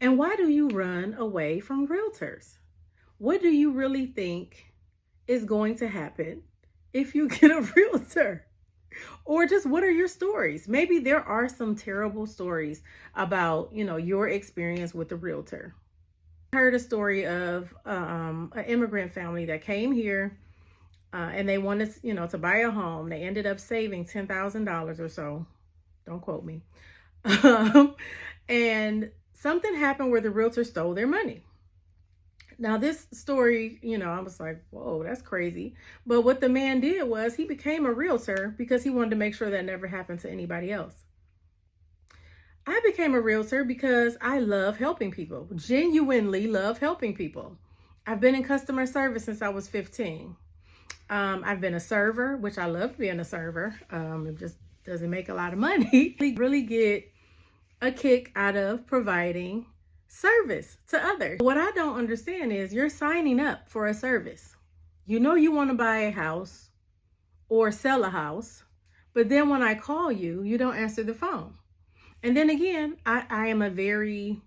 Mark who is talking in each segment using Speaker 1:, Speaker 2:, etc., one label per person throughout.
Speaker 1: And why do you run away from realtors? What do you really think is going to happen if you get a realtor? Or just what are your stories? Maybe there are some terrible stories about, your experience with the realtor. I heard a story of an immigrant family that came here and they wanted, to buy a home. They ended up saving $10,000 or so. Don't quote me. And something happened where the realtor stole their money. Now, this story, I was like, whoa, that's crazy. But what the man did was he became a realtor because he wanted to make sure that never happened to anybody else. I became a realtor because I love helping people, genuinely love helping people. I've been in customer service since I was 15. I've been a server, which I love being a server. It just doesn't make a lot of money. I really get a kick out of providing service to others. What I don't understand is you're signing up for a service. You know you want to buy a house or sell a house, but then when I call you, you don't answer the phone. And then again, I am a very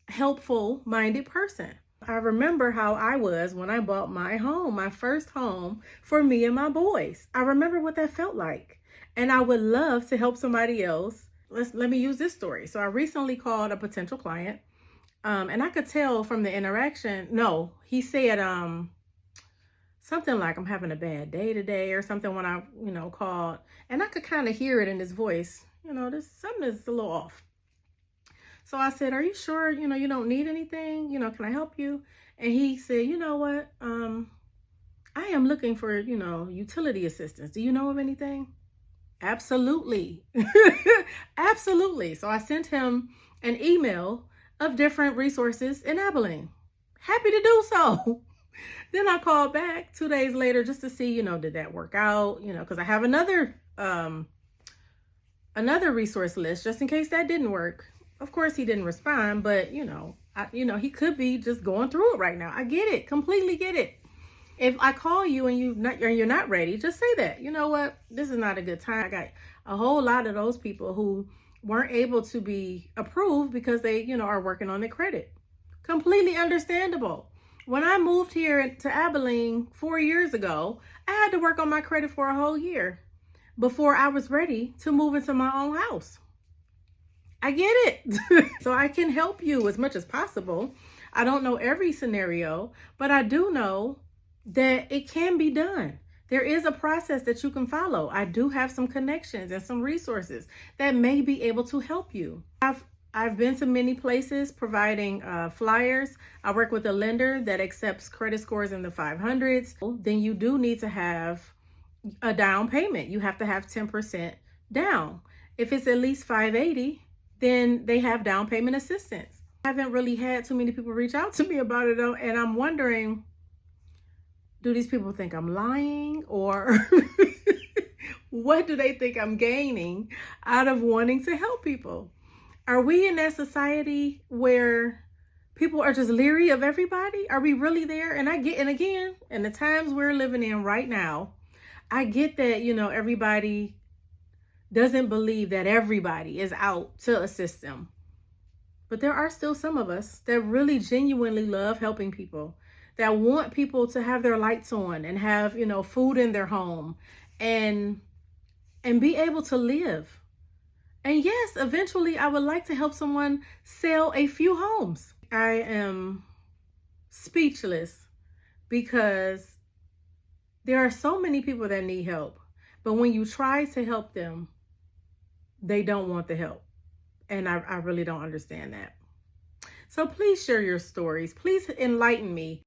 Speaker 1: helpful minded person. I remember how I was when I bought my home, my first home for me and my boys. I remember what that felt like. And I would love to help somebody else. Let me use this story. So I recently called a potential client, and I could tell from the interaction. No, he said something like, "I'm having a bad day today," or something when I, called, and I could kind of hear it in his voice. This something is a little off. So I said, "Are you sure? You don't need anything? Can I help you?" And he said, "You know what? I am looking for, utility assistance. Do you know of anything?" Absolutely. Absolutely. So I sent him an email of different resources in Abilene. Happy to do so. Then I called back 2 days later just to see, did that work out? Because I have another resource list just in case that didn't work. Of course, he didn't respond, but he could be just going through it right now. I get it, completely get it. If I call you and you're not ready, just say that. You know what? This is not a good time. I got a whole lot of those people who weren't able to be approved because they, are working on their credit. Completely understandable. When I moved here to Abilene 4 years ago, I had to work on my credit for a whole year before I was ready to move into my own house. I get it. So I can help you as much as possible. I don't know every scenario, but I do know that it can be done. There is a process that you can follow. I do have some connections and some resources that may be able to help you. I've been to many places providing flyers. I work with a lender that accepts credit scores in the 500s. Then you do need to have a down payment. You have to have 10% down. If it's at least 580, then they have down payment assistance. I haven't really had too many people reach out to me about it though, and I'm wondering, do these people think I'm lying, or what do they think I'm gaining out of wanting to help people? Are we in that society where people are just leery of everybody? Are we really there? And again, in the times we're living in right now, I get that, everybody doesn't believe that everybody is out to assist them. But there are still some of us that really genuinely love helping people, that want people to have their lights on and have, food in their home and be able to live. And yes, eventually I would like to help someone sell a few homes. I am speechless because there are so many people that need help, but when you try to help them, they don't want the help. And I really don't understand that. So please share your stories. Please enlighten me.